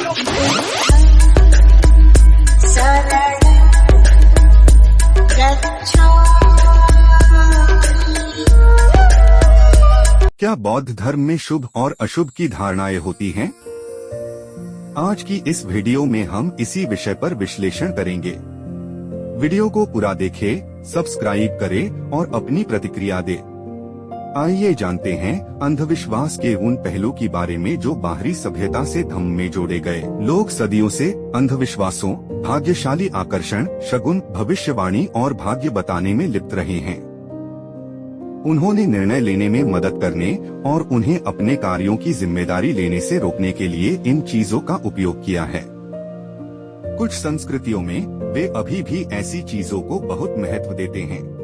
क्या बौद्ध धर्म में शुभ और अशुभ की धारणाएं होती हैं? आज की इस वीडियो में हम इसी विषय पर विश्लेषण करेंगे। वीडियो को पूरा देखें, सब्सक्राइब करें और अपनी प्रतिक्रिया दें। आइए जानते हैं अंधविश्वास के उन पहलू के बारे में जो बाहरी सभ्यता से धम्म में जोड़े गए। लोग सदियों से अंधविश्वासों, भाग्यशाली आकर्षण, शगुन, भविष्यवाणी और भाग्य बताने में लिप्त रहे हैं। उन्होंने निर्णय लेने में मदद करने और उन्हें अपने कार्यों की जिम्मेदारी लेने से रोकने के लिए इन चीजों का उपयोग किया है। कुछ संस्कृतियों में वे अभी भी ऐसी चीजों को बहुत महत्व देते हैं।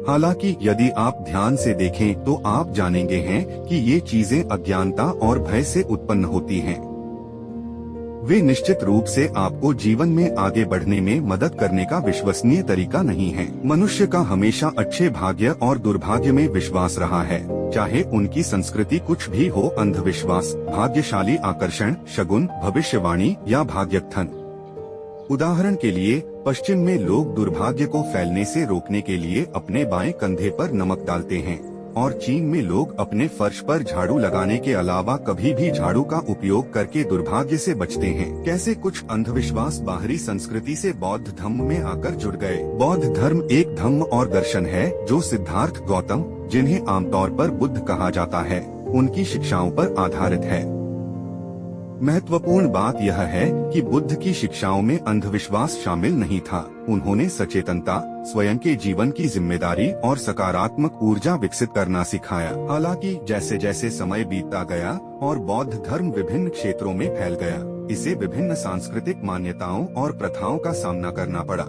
हालांकि यदि आप ध्यान से देखें तो आप जानेंगे हैं कि ये चीजें अज्ञानता और भय से उत्पन्न होती हैं। वे निश्चित रूप से आपको जीवन में आगे बढ़ने में मदद करने का विश्वसनीय तरीका नहीं है। मनुष्य का हमेशा अच्छे भाग्य और दुर्भाग्य में विश्वास रहा है, चाहे उनकी संस्कृति कुछ भी हो। अंधविश्वास, भाग्यशाली आकर्षण, शगुन, भविष्यवाणी या भाग्यकथन। उदाहरण के लिए, पश्चिम में लोग दुर्भाग्य को फैलने से रोकने के लिए अपने बाएं कंधे पर नमक डालते हैं और चीन में लोग अपने फर्श पर झाड़ू लगाने के अलावा कभी भी झाड़ू का उपयोग करके दुर्भाग्य से बचते हैं। कैसे कुछ अंधविश्वास बाहरी संस्कृति से बौद्ध धर्म में आकर जुड़ गए। बौद्ध धर्म एक धर्म और दर्शन है जो सिद्धार्थ गौतम, जिन्हें आमतौर पर बुद्ध कहा जाता है, उनकी शिक्षाओं पर आधारित है। महत्वपूर्ण बात यह है कि बुद्ध की शिक्षाओं में अंधविश्वास शामिल नहीं था। उन्होंने सचेतनता, स्वयं के जीवन की जिम्मेदारी और सकारात्मक ऊर्जा विकसित करना सिखाया। हालांकि जैसे जैसे समय बीतता गया और बौद्ध धर्म विभिन्न क्षेत्रों में फैल गया, इसे विभिन्न सांस्कृतिक मान्यताओं और प्रथाओं का सामना करना पड़ा।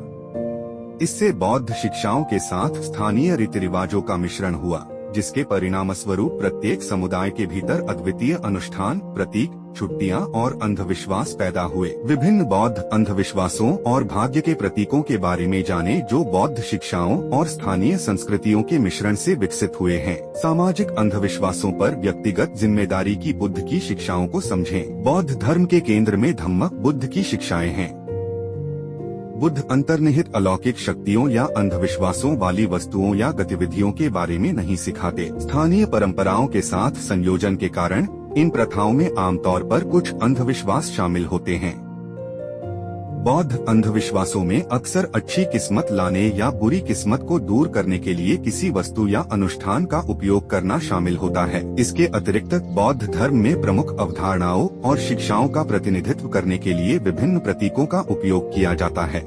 इससे बौद्ध शिक्षाओं के साथ स्थानीय रीति रिवाजों का मिश्रण हुआ, जिसके परिणामस्वरूप प्रत्येक समुदाय के भीतर अद्वितीय अनुष्ठान, प्रतीक, छुट्टियां और अंधविश्वास पैदा हुए। विभिन्न बौद्ध अंधविश्वासों और भाग्य के प्रतीकों के बारे में जाने जो बौद्ध शिक्षाओं और स्थानीय संस्कृतियों के मिश्रण से विकसित हुए हैं। सामाजिक अंधविश्वासों पर व्यक्तिगत जिम्मेदारी की बुद्ध की शिक्षाओं को समझें। बौद्ध धर्म के केंद्र में धम्मक बुद्ध की शिक्षाएं हैं। बुद्ध अंतर्निहित अलौकिक शक्तियों या अंधविश्वासों वाली वस्तुओं या गतिविधियों के बारे में नहीं सिखाते। स्थानीय परंपराओं के साथ संयोजन के कारण इन प्रथाओं में आमतौर पर कुछ अंधविश्वास शामिल होते हैं। बौद्ध अंधविश्वासों में अक्सर अच्छी किस्मत लाने या बुरी किस्मत को दूर करने के लिए किसी वस्तु या अनुष्ठान का उपयोग करना शामिल होता है। इसके अतिरिक्त बौद्ध धर्म में प्रमुख अवधारणाओं और शिक्षाओं का प्रतिनिधित्व करने के लिए विभिन्न प्रतीकों का उपयोग किया जाता है।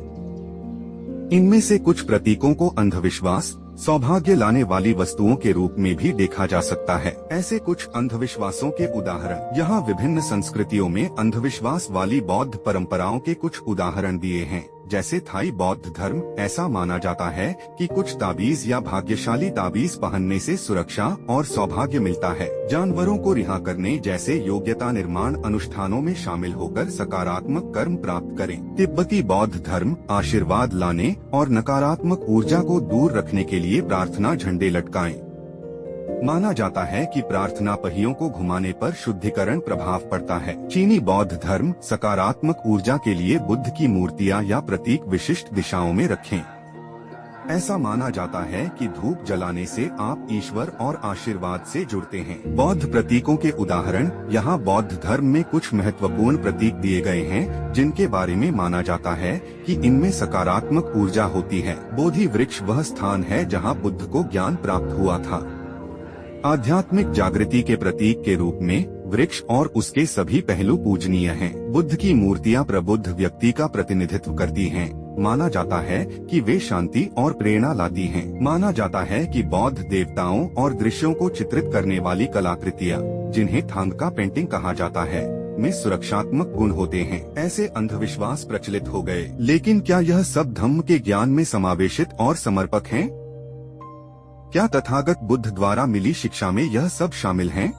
इनमें से कुछ प्रतीकों को अंधविश्वास, सौभाग्य लाने वाली वस्तुओं के रूप में भी देखा जा सकता है। ऐसे कुछ अंधविश्वासों के उदाहरण यहाँ विभिन्न संस्कृतियों में अंधविश्वास वाली बौद्ध परंपराओं के कुछ उदाहरण दिए हैं। जैसे थाई बौद्ध धर्म, ऐसा माना जाता है कि कुछ ताबीज या भाग्यशाली ताबीज पहनने से सुरक्षा और सौभाग्य मिलता है। जानवरों को रिहा करने जैसे योग्यता निर्माण अनुष्ठानों में शामिल होकर सकारात्मक कर्म प्राप्त करें। तिब्बती बौद्ध धर्म आशीर्वाद लाने और नकारात्मक ऊर्जा को दूर रखने के लिए प्रार्थना झंडे लटकाएं। माना जाता है कि प्रार्थना पहियों को घुमाने पर शुद्धिकरण प्रभाव पड़ता है। चीनी बौद्ध धर्म सकारात्मक ऊर्जा के लिए बुद्ध की मूर्तियां या प्रतीक विशिष्ट दिशाओं में रखें। ऐसा माना जाता है कि धूप जलाने से आप ईश्वर और आशीर्वाद से जुड़ते हैं। बौद्ध प्रतीकों के उदाहरण यहाँ बौद्ध धर्म में कुछ महत्वपूर्ण प्रतीक दिए गए हैं, जिनके बारे में माना जाता है कि इनमें सकारात्मक ऊर्जा होती है। बोधि वृक्ष वह स्थान है जहाँ बुद्ध को ज्ञान प्राप्त हुआ था। आध्यात्मिक जागृति के प्रतीक के रूप में वृक्ष और उसके सभी पहलू पूजनीय हैं। बुद्ध की मूर्तियां प्रबुद्ध व्यक्ति का प्रतिनिधित्व करती हैं। माना जाता है कि वे शांति और प्रेरणा लाती हैं। माना जाता है कि बौद्ध देवताओं और दृश्यों को चित्रित करने वाली कलाकृतियां, जिन्हें थांगका पेंटिंग कहा जाता है, में सुरक्षात्मक गुण होते हैं। ऐसे अंधविश्वास प्रचलित हो गए। लेकिन क्या यह सब धम्म के ज्ञान में समावेशित और समर्पक हैं? क्या तथागत बुद्ध द्वारा मिली शिक्षा में यह सब शामिल हैं?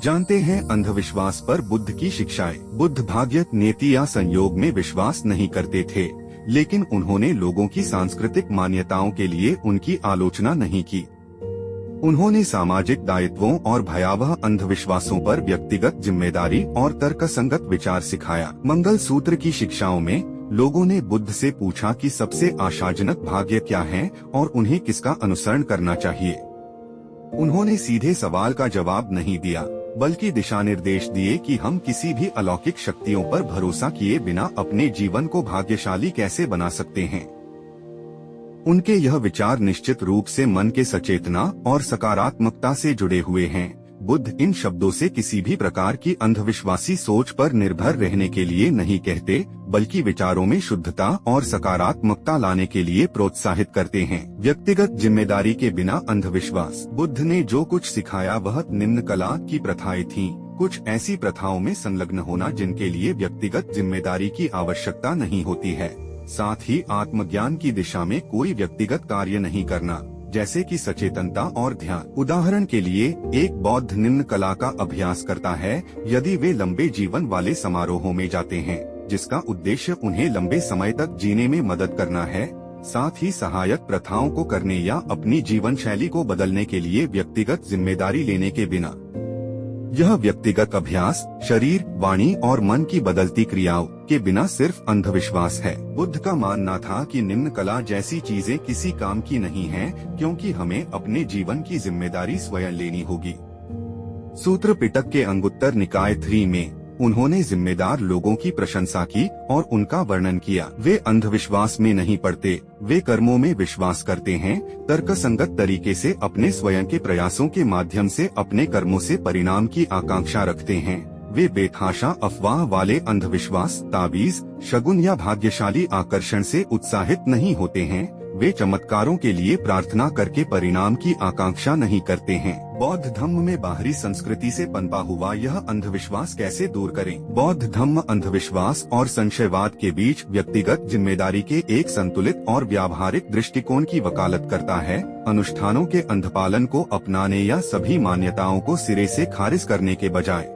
जानते हैं अंधविश्वास पर बुद्ध की शिक्षाएं। बुद्ध भाग्य, नियति या संयोग में विश्वास नहीं करते थे, लेकिन उन्होंने लोगों की सांस्कृतिक मान्यताओं के लिए उनकी आलोचना नहीं की। उन्होंने सामाजिक दायित्वों और भयावह अंधविश्वासों पर व्यक्तिगत जिम्मेदारी और तर्कसंगत विचार सिखाया। मंगल सूत्र की शिक्षाओं में लोगों ने बुद्ध से पूछा कि सबसे आशाजनक भाग्य क्या है और उन्हें किसका अनुसरण करना चाहिए। उन्होंने सीधे सवाल का जवाब नहीं दिया, बल्कि दिशा निर्देश दिए कि हम किसी भी अलौकिक शक्तियों पर भरोसा किए बिना अपने जीवन को भाग्यशाली कैसे बना सकते हैं। उनके यह विचार निश्चित रूप से मन के सचेतना और सकारात्मकता से जुड़े हुए हैं। बुद्ध इन शब्दों से किसी भी प्रकार की अंधविश्वासी सोच पर निर्भर रहने के लिए नहीं कहते, बल्कि विचारों में शुद्धता और सकारात्मकता लाने के लिए प्रोत्साहित करते हैं। व्यक्तिगत जिम्मेदारी के बिना अंधविश्वास। बुद्ध ने जो कुछ सिखाया वह निम्न कला की प्रथाएं थीं। कुछ ऐसी प्रथाओं में संलग्न होना जिनके लिए व्यक्तिगत जिम्मेदारी की आवश्यकता नहीं होती है। साथ ही आत्मज्ञान की दिशा में कोई व्यक्तिगत कार्य नहीं करना, जैसे कि सचेतनता और ध्यान। उदाहरण के लिए एक बौद्ध निम्न कला का अभ्यास करता है यदि वे लंबे जीवन वाले समारोहों में जाते हैं, जिसका उद्देश्य उन्हें लंबे समय तक जीने में मदद करना है। साथ ही सहायक प्रथाओं को करने या अपनी जीवन शैली को बदलने के लिए व्यक्तिगत जिम्मेदारी लेने के बिना। यह व्यक्तिगत अभ्यास शरीर, वाणी और मन की बदलती क्रियाओं के बिना सिर्फ अंधविश्वास है। बुद्ध का मानना था कि निम्न कला जैसी चीजें किसी काम की नहीं हैं, क्योंकि हमें अपने जीवन की जिम्मेदारी स्वयं लेनी होगी। सूत्र पिटक के अंगुत्तर निकाय 3 में उन्होंने जिम्मेदार लोगों की प्रशंसा की और उनका वर्णन किया। वे अंधविश्वास में नहीं पड़ते, वे कर्मों में विश्वास करते हैं, तर्कसंगत तरीके से अपने स्वयं के प्रयासों के माध्यम से अपने कर्मों से परिणाम की आकांक्षा रखते हैं। वे बेतहाशा अफवाह वाले अंधविश्वास, ताबीज, शगुन या भाग्यशाली आकर्षण से उत्साहित नहीं होते हैं। वे चमत्कारों के लिए प्रार्थना करके परिणाम की आकांक्षा नहीं करते हैं। बौद्ध धम्म में बाहरी संस्कृति से पनपा हुआ यह अंधविश्वास कैसे दूर करें? बौद्ध धम्म अंधविश्वास और संशयवाद के बीच व्यक्तिगत जिम्मेदारी के एक संतुलित और व्यावहारिक दृष्टिकोण की वकालत करता है। अनुष्ठानों के अंधपालन को अपनाने या सभी मान्यताओं को सिरे से खारिज करने के बजाय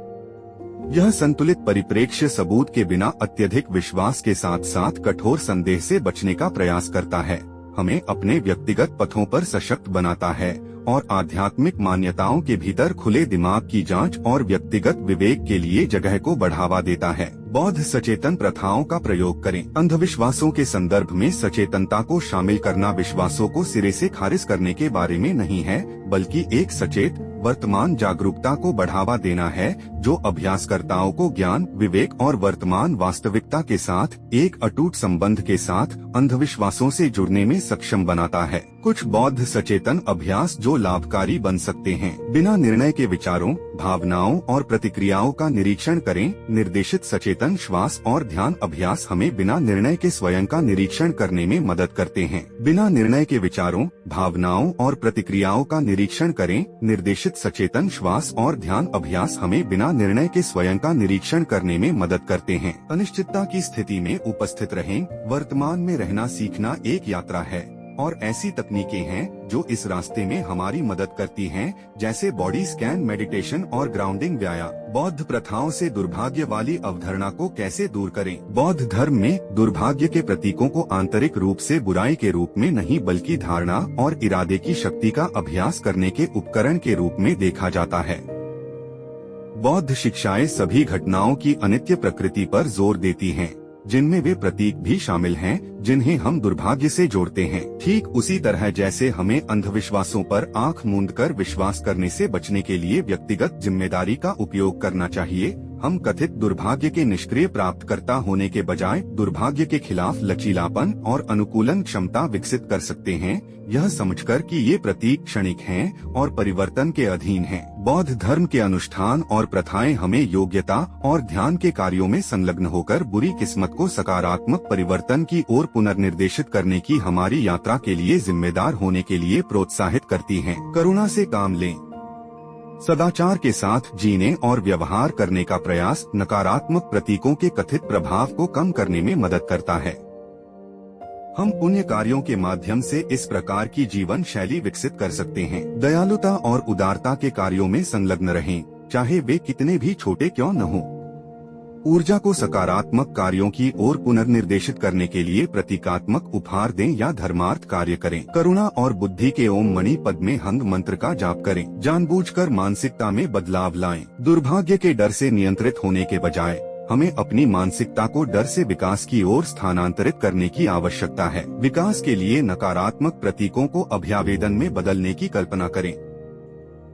यह संतुलित परिप्रेक्ष्य सबूत के बिना अत्यधिक विश्वास के साथ साथ कठोर संदेह से बचने का प्रयास करता है। हमें अपने व्यक्तिगत पथों पर सशक्त बनाता है और आध्यात्मिक मान्यताओं के भीतर खुले दिमाग की जांच और व्यक्तिगत विवेक के लिए जगह को बढ़ावा देता है। बौद्ध सचेतन प्रथाओं का प्रयोग करें। अंधविश्वासों के संदर्भ में सचेतनता को शामिल करना विश्वासों को सिरे से खारिज करने के बारे में नहीं है, बल्कि एक सचेत वर्तमान जागरूकता को बढ़ावा देना है, जो अभ्यासकर्ताओं को ज्ञान, विवेक और वर्तमान वास्तविकता के साथ एक अटूट संबंध के साथ अंधविश्वासों से जुड़ने में सक्षम बनाता है। कुछ बौद्ध सचेतन अभ्यास जो लाभकारी बन सकते हैं। बिना निर्णय के विचारों, भावनाओं और प्रतिक्रियाओं का निरीक्षण करें। निर्देशित सचेतन श्वास और ध्यान अभ्यास हमें बिना निर्णय के स्वयं का निरीक्षण करने में मदद करते हैं। बिना निर्णय के विचारों, भावनाओं और प्रतिक्रियाओं का निरीक्षण करें। निर्देशित सचेतन श्वास और ध्यान अभ्यास हमें बिना निर्णय के स्वयं का निरीक्षण करने में मदद करते हैं। अनिश्चितता की स्थिति में उपस्थित रहें। वर्तमान में रहना सीखना एक यात्रा है और ऐसी तकनीकें हैं जो इस रास्ते में हमारी मदद करती हैं, जैसे बॉडी स्कैन, मेडिटेशन और ग्राउंडिंग व्यायाम। बौद्ध प्रथाओं से दुर्भाग्य वाली अवधारणा को कैसे दूर करें? बौद्ध धर्म में दुर्भाग्य के प्रतीकों को आंतरिक रूप से बुराई के रूप में नहीं, बल्कि धारणा और इरादे की शक्ति का अभ्यास करने के उपकरण के रूप में देखा जाता है। बौद्ध शिक्षाएं सभी घटनाओं की अनित्य प्रकृति पर जोर देती हैं, जिनमें वे प्रतीक भी शामिल हैं जिन्हें हम दुर्भाग्य से जोड़ते हैं। ठीक उसी तरह जैसे हमें अंधविश्वासों पर आंख मूंदकर विश्वास करने से बचने के लिए व्यक्तिगत जिम्मेदारी का उपयोग करना चाहिए, हम कथित दुर्भाग्य के निष्क्रिय प्राप्तकर्ता होने के बजाय दुर्भाग्य के खिलाफ लचीलापन और अनुकूलन क्षमता विकसित कर सकते हैं, यह समझकर कि ये प्रतीक क्षणिक हैं और परिवर्तन के अधीन हैं। बौद्ध धर्म के अनुष्ठान और प्रथाएं हमें योग्यता और ध्यान के कार्यों में संलग्न होकर बुरी किस्मत को सकारात्मक परिवर्तन की ओर पुनर्निर्देशित करने की हमारी यात्रा के लिए जिम्मेदार होने के लिए प्रोत्साहित करती हैं। करुणा से काम लें। सदाचार के साथ जीने और व्यवहार करने का प्रयास नकारात्मक प्रतीकों के कथित प्रभाव को कम करने में मदद करता है। हम पुण्य कार्यों के माध्यम से इस प्रकार की जीवन शैली विकसित कर सकते हैं। दयालुता और उदारता के कार्यों में संलग्न रहें, चाहे वे कितने भी छोटे क्यों न हों। ऊर्जा को सकारात्मक कार्यों की ओर पुनर्निर्देशित करने के लिए प्रतीकात्मक उपहार दें या धर्मार्थ कार्य करें। करुणा और बुद्धि के ओम मणि पद में हंग मंत्र का जाप करें। जानबूझकर मानसिकता में बदलाव लाएं। दुर्भाग्य के डर से नियंत्रित होने के बजाय हमें अपनी मानसिकता को डर से विकास की ओर स्थानांतरित करने की आवश्यकता है। विकास के लिए नकारात्मक प्रतीकों को अभ्यावेदन में बदलने की कल्पना करें।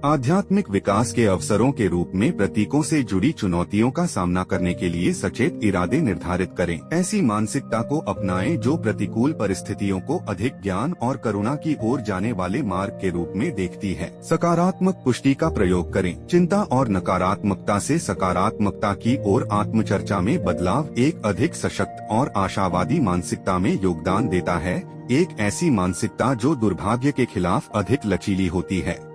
आध्यात्मिक विकास के अवसरों के रूप में प्रतीकों से जुड़ी चुनौतियों का सामना करने के लिए सचेत इरादे निर्धारित करें। ऐसी मानसिकता को अपनाएं जो प्रतिकूल परिस्थितियों को अधिक ज्ञान और करुणा की ओर जाने वाले मार्ग के रूप में देखती है। सकारात्मक पुष्टि का प्रयोग करें। चिंता और नकारात्मकता से सकारात्मकता की ओर आत्मचर्चा में बदलाव एक अधिक सशक्त और आशावादी मानसिकता में योगदान देता है। एक ऐसी मानसिकता जो दुर्भाग्य के खिलाफ अधिक लचीली होती है।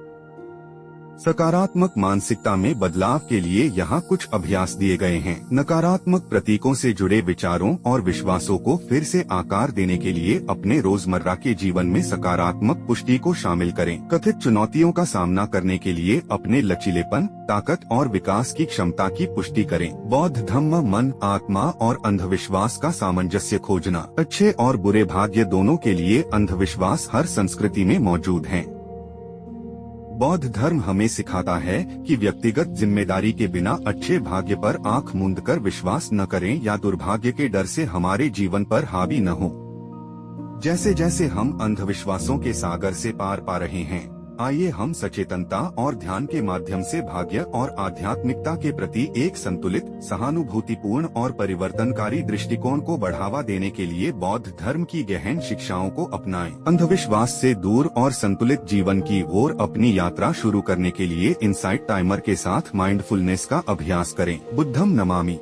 सकारात्मक मानसिकता में बदलाव के लिए यहाँ कुछ अभ्यास दिए गए हैं। नकारात्मक प्रतीकों से जुड़े विचारों और विश्वासों को फिर से आकार देने के लिए अपने रोजमर्रा के जीवन में सकारात्मक पुष्टि को शामिल करें। कथित चुनौतियों का सामना करने के लिए अपने लचीलेपन, ताकत और विकास की क्षमता की पुष्टि करें। बौद्ध धम्म मन, आत्मा और अंधविश्वास का सामंजस्य खोजना। अच्छे और बुरे भाग्य दोनों के लिए अंधविश्वास हर संस्कृति में मौजूद हैं। बौद्ध धर्म हमें सिखाता है कि व्यक्तिगत जिम्मेदारी के बिना अच्छे भाग्य पर आंख मूंद कर विश्वास न करें या दुर्भाग्य के डर से हमारे जीवन पर हावी न हो। जैसे जैसे हम अंधविश्वासों के सागर से पार पा रहे हैं, आइए हम सचेतनता और ध्यान के माध्यम से भाग्य और आध्यात्मिकता के प्रति एक संतुलित, सहानुभूतिपूर्ण और परिवर्तनकारी दृष्टिकोण को बढ़ावा देने के लिए बौद्ध धर्म की गहन शिक्षाओं को अपनाएं। अंधविश्वास से दूर और संतुलित जीवन की ओर अपनी यात्रा शुरू करने के लिए इनसाइट टाइमर के साथ माइंडफुलनेस का अभ्यास करें। बुद्धम नमामि।